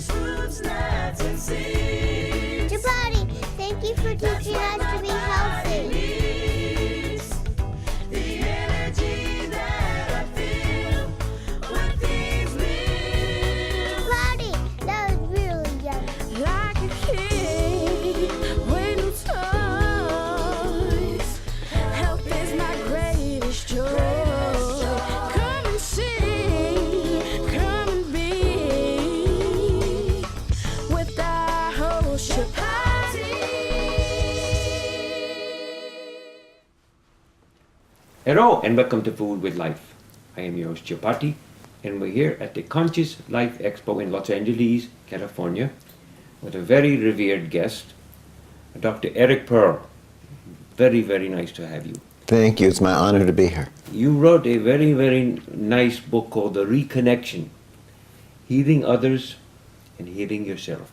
Fruits, nuts, and seeds. Chapatti, thank you for teaching us to be healthy. The energy that I feel with these meals. Chapatti, that was really yummy. Like a kid with new toys. Health is my greatest joy. Come and see, come and be with our host Chapatti. Hello and welcome to Food with Life. I am your host Chapatti, and we're here at the Conscious Life Expo in Los Angeles, California, with a very revered guest, Dr. Eric Pearl. Very, very nice to have you. Thank you. It's my honor to be here. You wrote a very, very nice book called The Reconnection, Healing Others and Healing Yourself.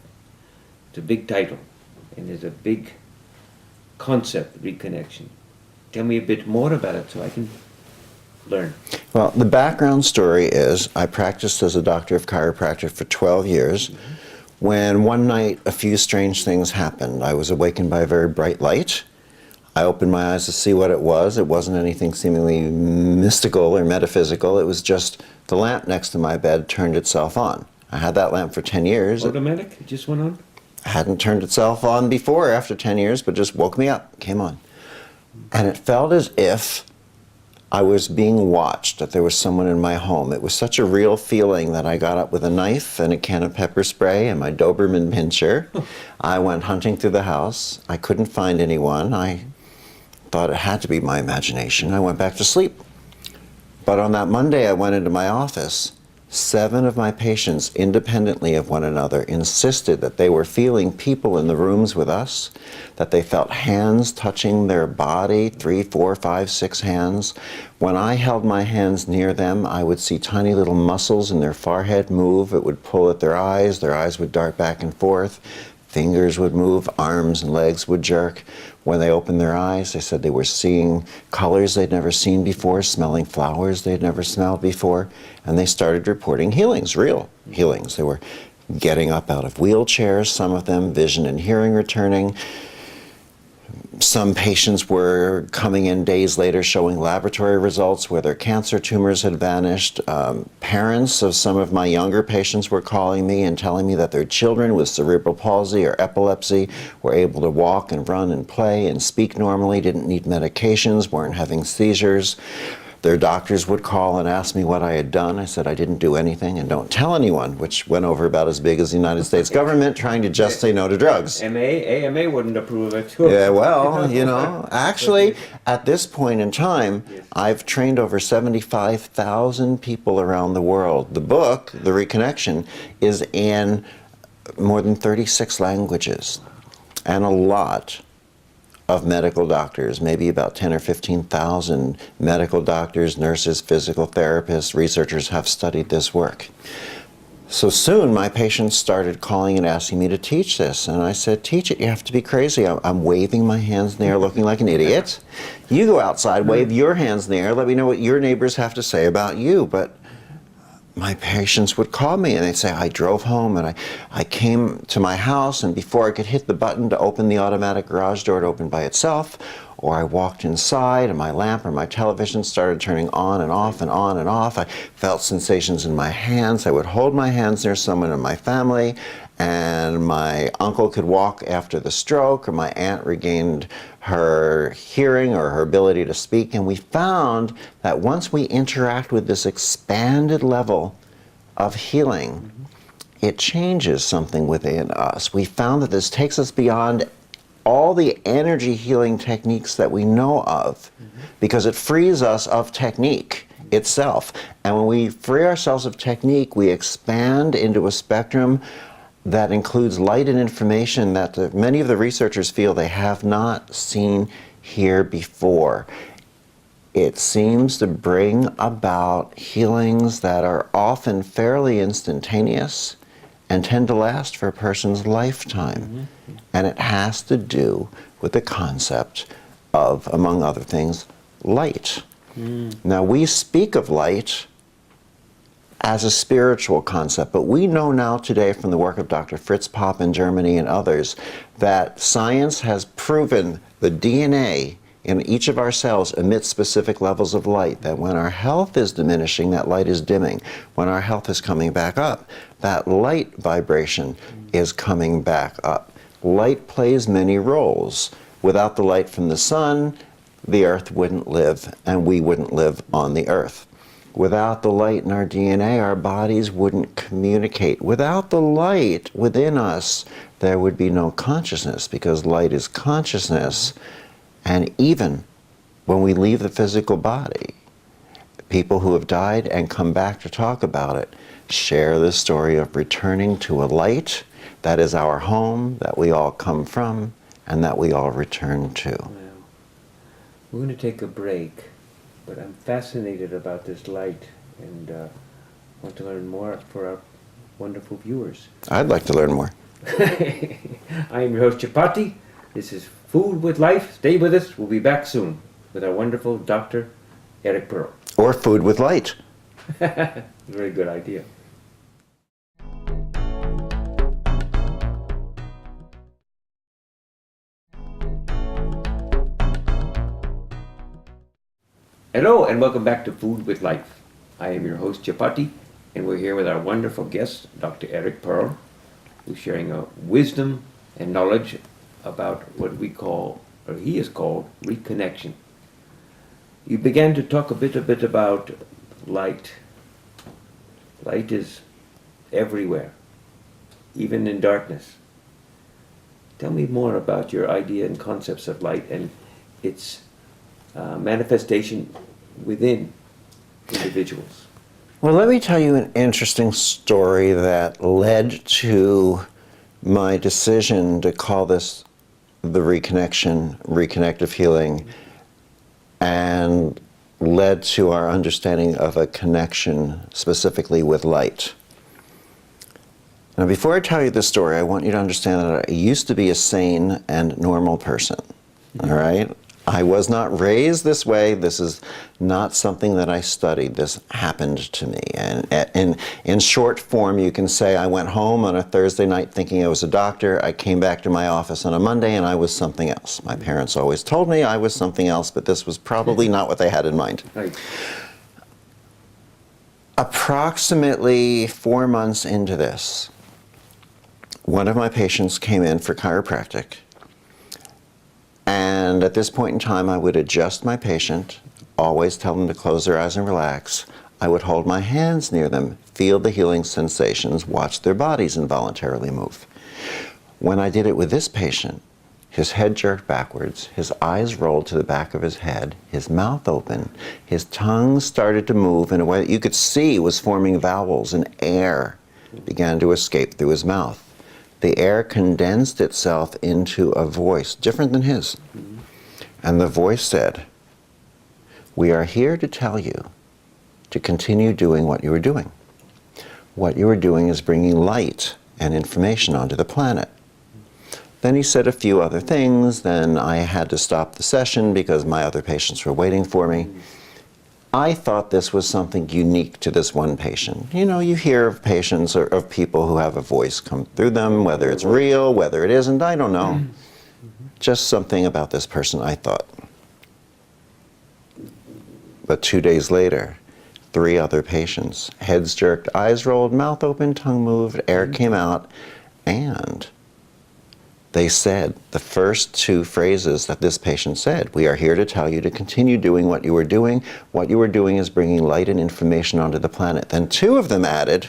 It's a big title, and there's a big concept, reconnection. Tell me a bit more about it so I can learn. Well, the background story is I practiced as a doctor of chiropractic for 12 years. When one night a few strange things happened. I was awakened by a very bright light. I opened my eyes to see what it was. It wasn't anything seemingly mystical or metaphysical. It was just the lamp next to my bed turned itself on. I had that lamp for 10 years. Automatic? It just went on? It hadn't turned itself on before after 10 years, but just woke me up, came on. And it felt as if I was being watched, that there was someone in my home. It was such a real feeling that I got up with a knife and a can of pepper spray and my Doberman pinscher. I went hunting through the house. I couldn't find anyone. I thought it had to be my imagination. I went back to sleep. But on that Monday, I went into my office. 7 of my patients, independently of one another, insisted that they were feeling people in the rooms with us, that they felt hands touching their body, 3, 4, 5, 6 hands. When I held my hands near them, I would see tiny little muscles in their forehead move. It would pull at their eyes would dart back and forth. Fingers would move, arms and legs would jerk. When they opened their eyes, they said they were seeing colors they'd never seen before, smelling flowers they'd never smelled before, and they started reporting healings, real healings. They were getting up out of wheelchairs, some of them, vision and hearing returning. Some patients were coming in days later showing laboratory results where their cancer tumors had vanished. Parents of some of my younger patients were calling me and telling me that their children with cerebral palsy or epilepsy were able to walk and run and play and speak normally, didn't need medications, weren't having seizures. Their doctors would call and ask me what I had done. I said I didn't do anything and don't tell anyone, which went over about as big as the United States government trying to just say no to drugs. AMA wouldn't approve of it too. Yeah, well, you know, actually, at this point in time, I've trained over 75,000 people around the world. The book, The Reconnection, is in more than 36 languages, and a lot of medical doctors, maybe about 10 or 15,000 medical doctors, nurses, physical therapists, researchers have studied this work. So soon my patients started calling and asking me to teach this, and I said, teach it, you have to be crazy. I'm waving my hands in the air looking like an idiot. You go outside, wave your hands in the air, let me know what your neighbors have to say about you. But my patients would call me and they'd say, I drove home and I came to my house, and before I could hit the button to open the automatic garage door, it opened by itself, or I walked inside and my lamp or my television started turning on and off and on and off. I felt sensations in my hands. I would hold my hands near someone in my family, and my uncle could walk after the stroke, or my aunt regained her hearing or her ability to speak. And we found that once we interact with this expanded level of healing, it changes something within us. We found that this takes us beyond all the energy healing techniques that we know of, because it frees us of technique itself. And when we free ourselves of technique, we expand into a spectrum that includes light and information that many of the researchers feel they have not seen here before. It seems to bring about healings that are often fairly instantaneous and tend to last for a person's lifetime. And it has to do with the concept of, among other things, light. Now, we speak of light as a spiritual concept. But we know now today from the work of Dr. Fritz Popp in Germany and others that science has proven the DNA in each of our cells emits specific levels of light, that when our health is diminishing, that light is dimming. When our health is coming back up, that light vibration is coming back up. Light plays many roles. Without the light from the sun, the earth wouldn't live, and we wouldn't live on the earth. Without the light in our DNA, our bodies wouldn't communicate. Without the light within us, there would be no consciousness, because light is consciousness. And even when we leave the physical body, people who have died and come back to talk about it share the story of returning to a light that is our home, that we all come from, and that we all return to. Wow. We're going to take a break, but I'm fascinated about this light and want to learn more for our wonderful viewers. I'd like to learn more. I am your host, Chapatti. This is Food with Life. Stay with us. We'll be back soon with our wonderful Dr. Eric Pearl. Or food with light. Very good idea. Hello and welcome back to Food with Life. I am your host, Chapatti, and we're here with our wonderful guest, Dr. Eric Pearl, who's sharing a wisdom and knowledge about what we call, or he has called, reconnection. You began to talk a bit about light. Light is everywhere, even in darkness. Tell me more about your idea and concepts of light and its manifestation within individuals. Well, let me tell you an interesting story that led to my decision to call this the reconnection, reconnective healing, and led to our understanding of a connection specifically with light. Now, before I tell you the story, I want you to understand that I used to be a sane and normal person, all right? I was not raised this way. This is not something that I studied. This happened to me. And in short form, you can say I went home on a Thursday night thinking I was a doctor. I came back to my office on a Monday and I was something else. My parents always told me I was something else, but this was probably not what they had in mind. Right. Approximately 4 months into this, one of my patients came in for chiropractic. And at this point in time, I would adjust my patient, always tell them to close their eyes and relax. I would hold my hands near them, feel the healing sensations, watch their bodies involuntarily move. When I did it with this patient, his head jerked backwards, his eyes rolled to the back of his head, his mouth open, his tongue started to move in a way that you could see was forming vowels, and air began to escape through his mouth. The air condensed itself into a voice different than his. And the voice said, "We are here to tell you to continue doing what you are doing. What you are doing is bringing light and information onto the planet." Then he said a few other things. Then I had to stop the session because my other patients were waiting for me. I thought this was something unique to this one patient. You know, you hear of patients or of people who have a voice come through them, whether it's real, whether it isn't, I don't know. Just something about this person, I thought. But 2 days later, 3 other patients, heads jerked, eyes rolled, mouth open, tongue moved, air came out, and they said the first 2 phrases that this patient said. "We are here to tell you to continue doing what you are doing. What you are doing is bringing light and information onto the planet." Then 2 of them added,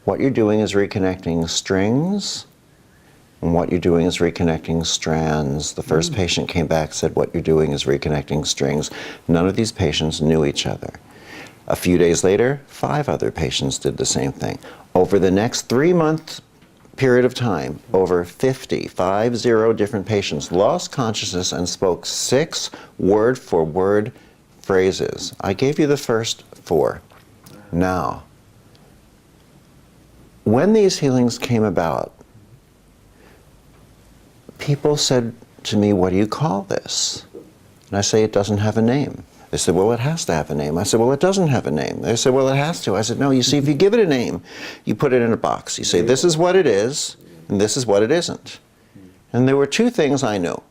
"What you're doing is reconnecting strings, and what you're doing is reconnecting strands." The first patient came back and said, "What you're doing is reconnecting strings." None of these patients knew each other. A few days later, 5 other patients did the same thing. Over the next 3-month period of time, over 50 different patients lost consciousness and spoke 6 word-for-word phrases. I gave you the first 4. Now, when these healings came about, people said to me, "What do you call this?" And I say, "It doesn't have a name." They said, well, it has to have a name. I said, well, it doesn't have a name. They said, well, it has to. I said, no, you see, if you give it a name, you put it in a box. You say, this is what it is, and this is what it isn't. And there were two things I knew.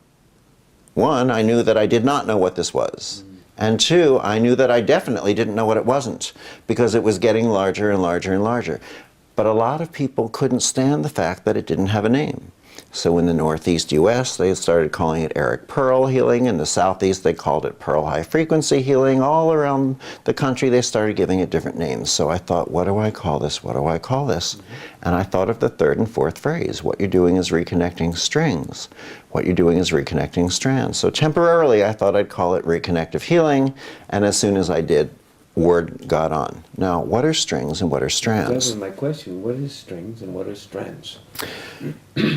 One, I knew that I did not know what this was. And two, I knew that I definitely didn't know what it wasn't, because it was getting larger and larger and larger. But a lot of people couldn't stand the fact that it didn't have a name. So in the Northeast US, they started calling it Eric Pearl healing. In the Southeast, they called it Pearl high frequency healing. All around the country, they started giving it different names. So I thought, what do I call this? What do I call this? And I thought of the third and fourth phrase. What you're doing is reconnecting strings. What you're doing is reconnecting strands. So temporarily, I thought I'd call it reconnective healing. And as soon as I did, word got on. Now, what are strings and what are strands? That was my question. What is strings and what are strands?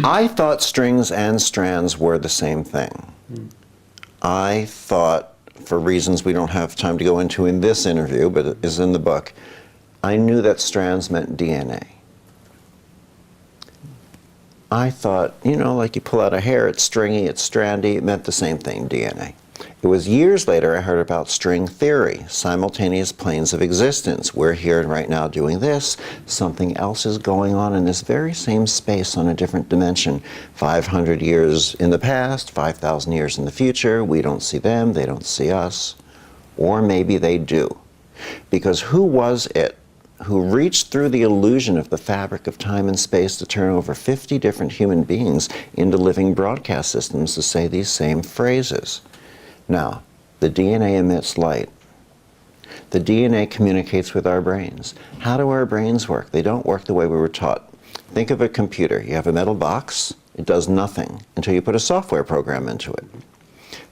I thought strings and strands were the same thing. I thought, for reasons we don't have time to go into in this interview, but it is in the book, I knew that strands meant DNA. I thought, you know, like you pull out a hair, it's stringy, it's strandy, it meant the same thing, DNA. It was years later I heard about string theory, simultaneous planes of existence. We're here right now doing this. Something else is going on in this very same space on a different dimension. 500 years in the past, 5,000 years in the future. We don't see them, they don't see us. Or maybe they do. Because who was it who reached through the illusion of the fabric of time and space to turn over 50 different human beings into living broadcast systems to say these same phrases? Now, the DNA emits light. The DNA communicates with our brains. How do our brains work? They don't work the way we were taught. Think of a computer. You have a metal box. It does nothing until you put a software program into it.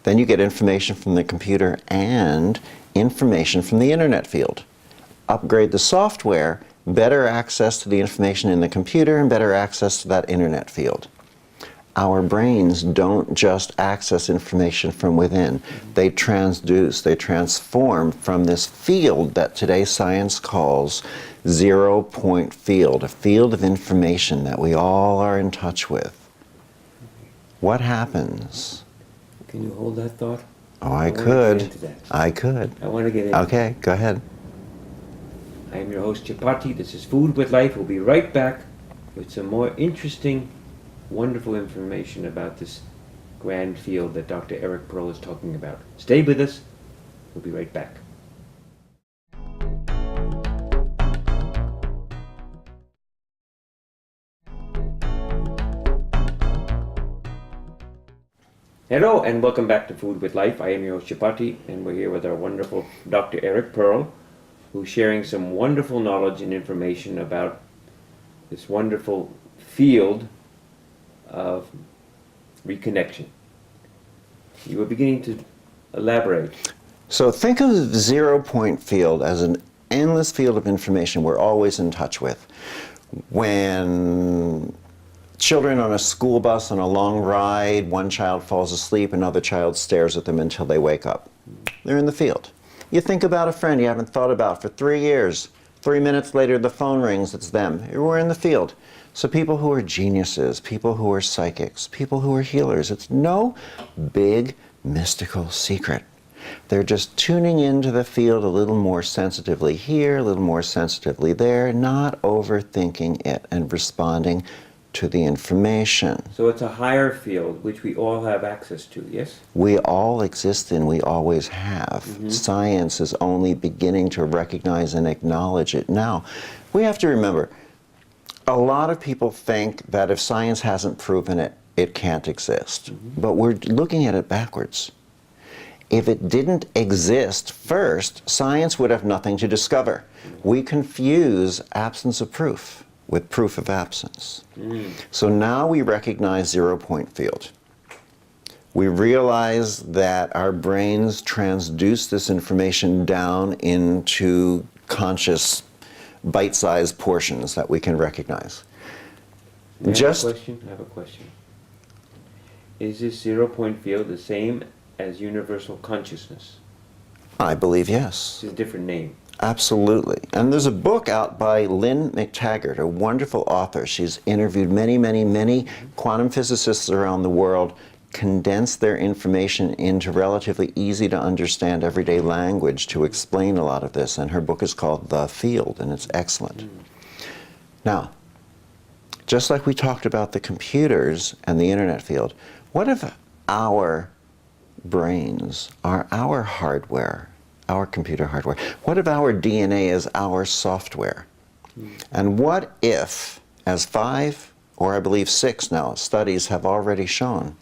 Then you get information from the computer and information from the internet field. Upgrade the software, better access to the information in the computer and better access to that internet field. Our brains don't just access information from within. They transduce, they transform from this field that today science calls 0-point field, a field of information that we all are in touch with. What happens? Can you hold that thought? Oh, I want to could. get into that. I could. I want to get into Okay, go ahead. I am your host, Chapatti. This is Food with Life. We'll be right back with some more interesting, wonderful information about this grand field that Dr. Eric Pearl is talking about. Stay with us. We'll be right back. Hello and welcome back to Food with Life. I am your host Chapatti, and we're here with our wonderful Dr. Eric Pearl, who's sharing some wonderful knowledge and information about this wonderful field of reconnection. You were beginning to elaborate. So think of the 0-point field as an endless field of information we're always in touch with. When children on a school bus on a long ride, one child falls asleep, another child stares at them until they wake up. They're in the field. You think about a friend you haven't thought about for 3 years. 3 minutes later, the phone rings, it's them. We're in the field. So people who are geniuses, people who are psychics, people who are healers, it's no big mystical secret. They're just tuning into the field a little more sensitively here, a little more sensitively there, not overthinking it and responding to the information. So it's a higher field which we all have access to, yes? We all exist in, we always have. Science is only beginning to recognize and acknowledge it now. We have to remember, a lot of people think that if science hasn't proven it, it can't exist. But we're looking at it backwards. If it didn't exist first, science would have nothing to discover. We confuse absence of proof with proof of absence. So now we recognize 0-point field. We realize that our brains transduce this information down into conscious, bite-sized portions that we can recognize. I have a question. Is this 0-point field the same as universal consciousness? I believe yes. It's a different name. Absolutely. And there's a book out by Lynn McTaggart, a wonderful author. She's interviewed many quantum physicists around the world, condense their information into relatively easy to understand everyday language to explain a lot of this. And her book is called The Field, and it's excellent. Now, just like we talked about the computers and the internet field, what if our brains are our hardware, our computer hardware? What if our DNA is our software? And what if, as 5, or I believe 6 now, studies have already shown,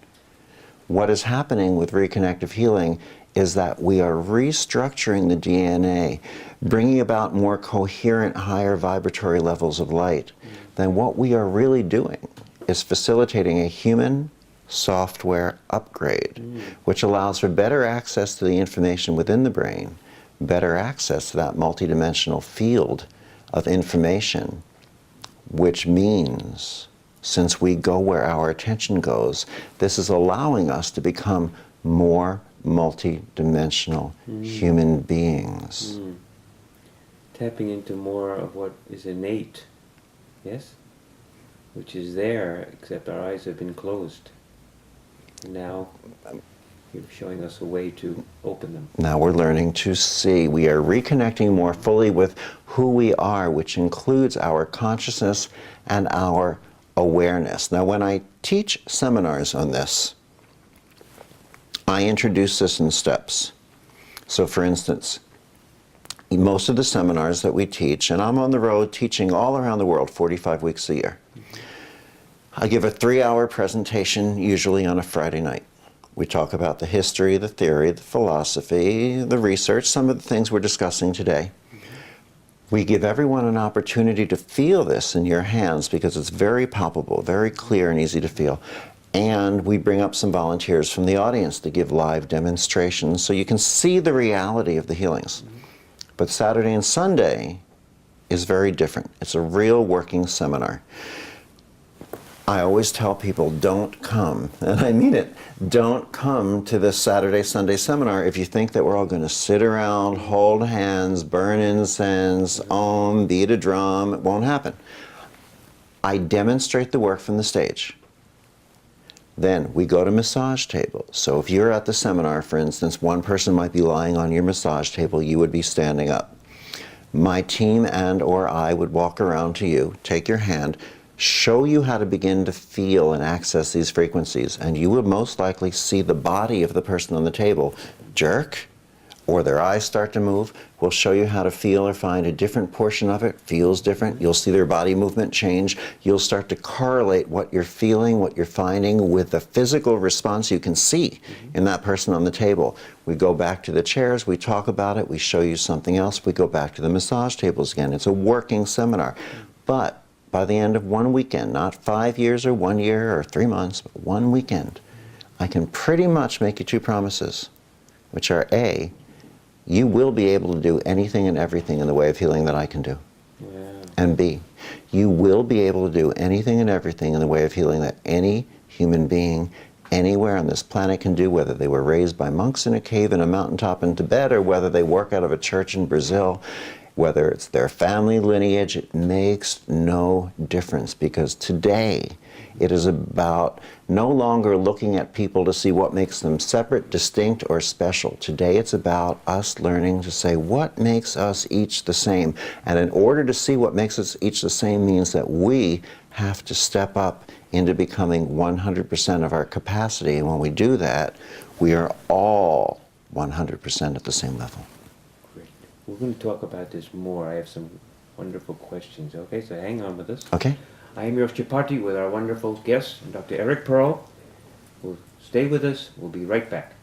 what is happening with reconnective healing is that we are restructuring the DNA, bringing about more coherent, higher vibratory levels of light. Then what we are really doing is facilitating a human software upgrade, which allows for better access to the information within the brain, better access to that multidimensional field of information, which means, since we go where our attention goes, this is allowing us to become more multi-dimensional human beings. Tapping into more of what is innate, yes? Which is there, except our eyes have been closed. And now you're showing us a way to open them. Now we're learning to see. We are reconnecting more fully with who we are, which includes our consciousness and our awareness. Now when I teach seminars on this, I introduce this in steps. So for instance, most of the seminars that we teach, and I'm on the road teaching all around the world 45 weeks a year, I give a 3-hour presentation usually on a Friday night. We talk about the history, the theory, the philosophy, the research, some of the things we're discussing today. We give everyone an opportunity to feel this in your hands because it's very palpable, very clear and easy to feel. And we bring up some volunteers from the audience to give live demonstrations so you can see the reality of the healings. But Saturday and Sunday is very different. It's a real working seminar. I always tell people, don't come, and I mean it, don't come to this Saturday, Sunday seminar if you think that we're all going to sit around, hold hands, burn incense, beat a drum. It won't happen. I demonstrate the work from the stage. Then we go to massage tables. So if you're at the seminar, for instance, one person might be lying on your massage table, you would be standing up. My team and or I would walk around to you, take your hand, show you how to begin to feel and access these frequencies, and you would most likely see the body of the person on the table jerk, or their eyes start to move. We'll show you how to feel or find a different portion of it, feels different. You'll see their body movement change. You'll start to correlate what you're feeling, what you're finding with the physical response you can see in that person on the table. We go back to the chairs, we talk about it, we show you something else, we go back to the massage tables again. It's a working seminar. But by the end of one weekend, not 5 years or 1 year or 3 months, but one weekend, I can pretty much make you 2 promises, which are A, you will be able to do anything and everything in the way of healing that I can do. Yeah. And B, you will be able to do anything and everything in the way of healing that any human being anywhere on this planet can do, whether they were raised by monks in a cave in a mountaintop in Tibet, or whether they work out of a church in Brazil, whether it's their family lineage. It makes no difference, because today it is about no longer looking at people to see what makes them separate, distinct, or special. Today it's about us learning to say what makes us each the same. And in order to see what makes us each the same means that we have to step up into becoming 100% of our capacity. And when we do that, we are all 100% at the same level. Great. We're going to talk about this more. I have some wonderful questions. Okay, so hang on with us. Okay? I am your Chapatti with our wonderful guest, Dr. Eric Pearl. Will stay with us. We'll be right back.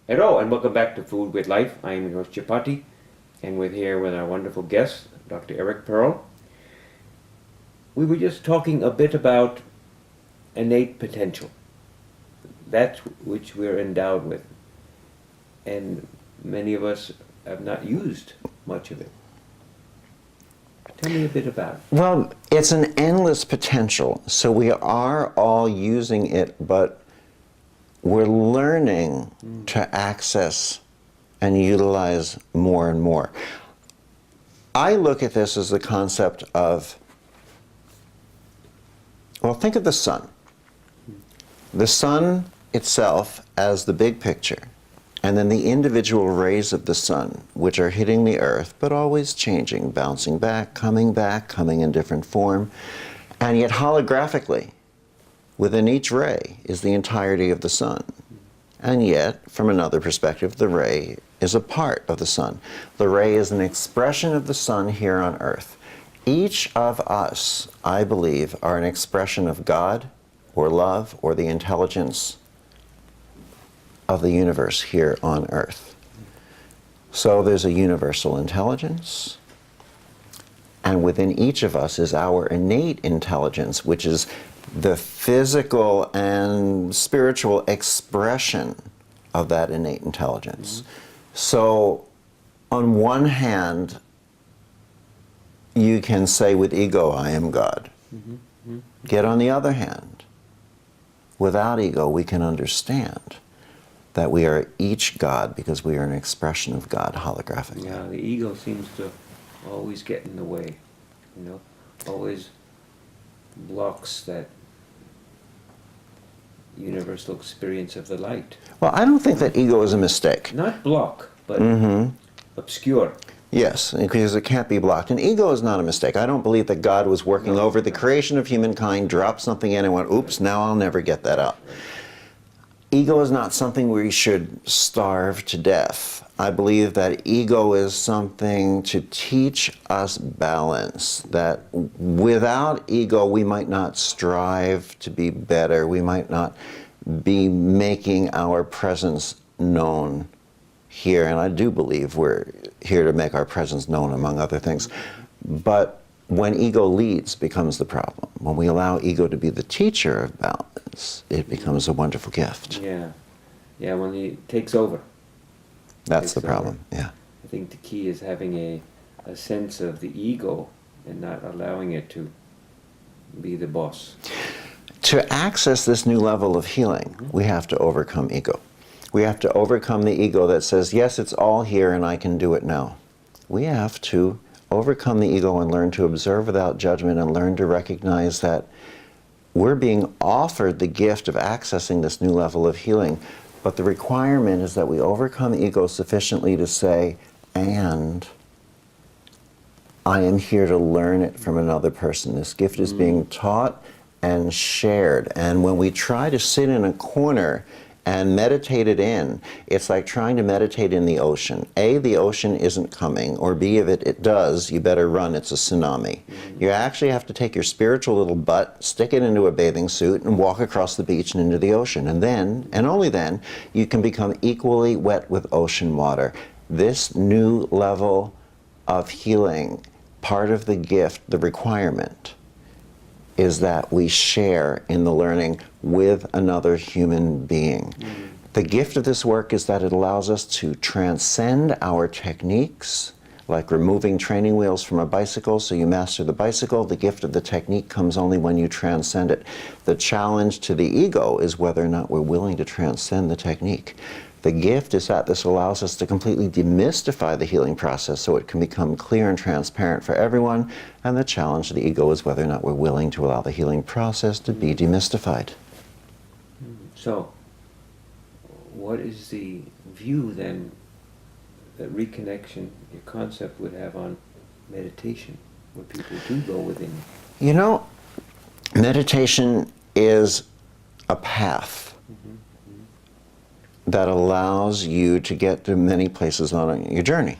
Hello and welcome back to Food with Life. I am your host Chapatti, and we're here with our wonderful guest, Dr. Eric Pearl. We were just talking a bit about innate potential. That which we're endowed with, and many of us have not used much of it. Tell me a bit about it. Well, it's an endless potential, so we are all using it, but we're learning to access and utilize more and more. I look at this as the concept of, well, think of the sun. The sun itself as the big picture, and then the individual rays of the sun, which are hitting the earth, but always changing, bouncing back, coming in different form. And yet holographically, within each ray is the entirety of the sun. And yet, from another perspective, the ray is a part of the sun. The ray is an expression of the sun here on earth. Each of us, I believe, are an expression of God, or love, or the intelligence of the universe here on earth. So there's a universal intelligence, and within each of us is our innate intelligence, which is the physical and spiritual expression of that innate intelligence. So on one hand, you can say with ego, I am God. Yet on the other hand, without ego, we can understand that we are each God because we are an expression of God holographically. Yeah, the ego seems to always get in the way, always blocks that universal experience of the light. Well, I don't think that ego is a mistake. Not block, but obscure. Yes, because it can't be blocked. And ego is not a mistake. I don't believe that God was working over the creation of humankind, dropped something in and went, oops, now I'll never get that out. Ego is not something we should starve to death. I believe that ego is something to teach us balance, that without ego we might not strive to be better, we might not be making our presence known here, and I do believe we're here to make our presence known, among other things. But when ego leads becomes the problem. When we allow ego to be the teacher of balance, it becomes a wonderful gift. Yeah, when it takes over. That's the problem, yeah. I think the key is having a sense of the ego and not allowing it to be the boss. To access this new level of healing, we have to overcome ego. We have to overcome the ego that says, yes, it's all here and I can do it now. We have to overcome the ego and learn to observe without judgment and learn to recognize that we're being offered the gift of accessing this new level of healing. But the requirement is that we overcome ego sufficiently to say, and I am here to learn it from another person. This gift is being taught and shared. And when we try to sit in a corner and meditate it in, it's like trying to meditate in the ocean. A, the ocean isn't coming, or B, if it does, you better run, it's a tsunami. You actually have to take your spiritual little butt, stick it into a bathing suit, and walk across the beach and into the ocean. And then, and only then, you can become equally wet with ocean water. This new level of healing, part of the gift, the requirement, is that we share in the learning with another human being. The gift of this work is that it allows us to transcend our techniques, like removing training wheels from a bicycle so you master the bicycle. The gift of the technique comes only when you transcend it. The challenge to the ego is whether or not we're willing to transcend the technique. The gift is that this allows us to completely demystify the healing process so it can become clear and transparent for everyone, and the challenge to the ego is whether or not we're willing to allow the healing process to be demystified. So, what is the view then that reconnection, your concept, would have on meditation, where people do go within? You know, meditation is a path that allows you to get to many places on your journey.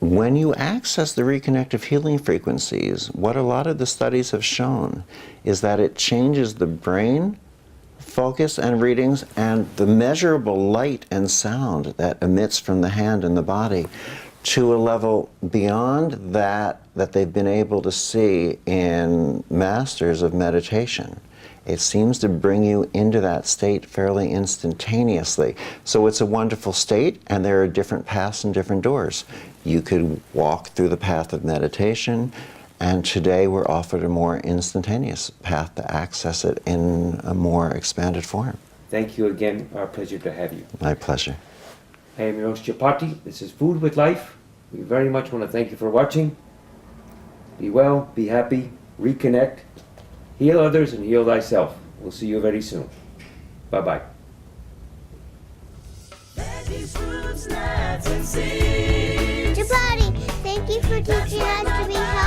When you access the reconnective healing frequencies, what a lot of the studies have shown is that it changes the brain focus and readings and the measurable light and sound that emits from the hand and the body to a level beyond that they've been able to see in masters of meditation. It seems to bring you into that state fairly instantaneously. So it's a wonderful state, and there are different paths and different doors. You could walk through the path of meditation, and today we're offered a more instantaneous path to access it in a more expanded form. Thank you again. Our pleasure to have you. My pleasure. I am your host, Chapatti. This is Food with Life. We very much want to thank you for watching. Be well, be happy, reconnect, heal others, and heal thyself. We'll see you very soon. Bye-bye. Veggies, fruits, nuts, and seeds. Chapatti, thank you for teaching us to be healthy.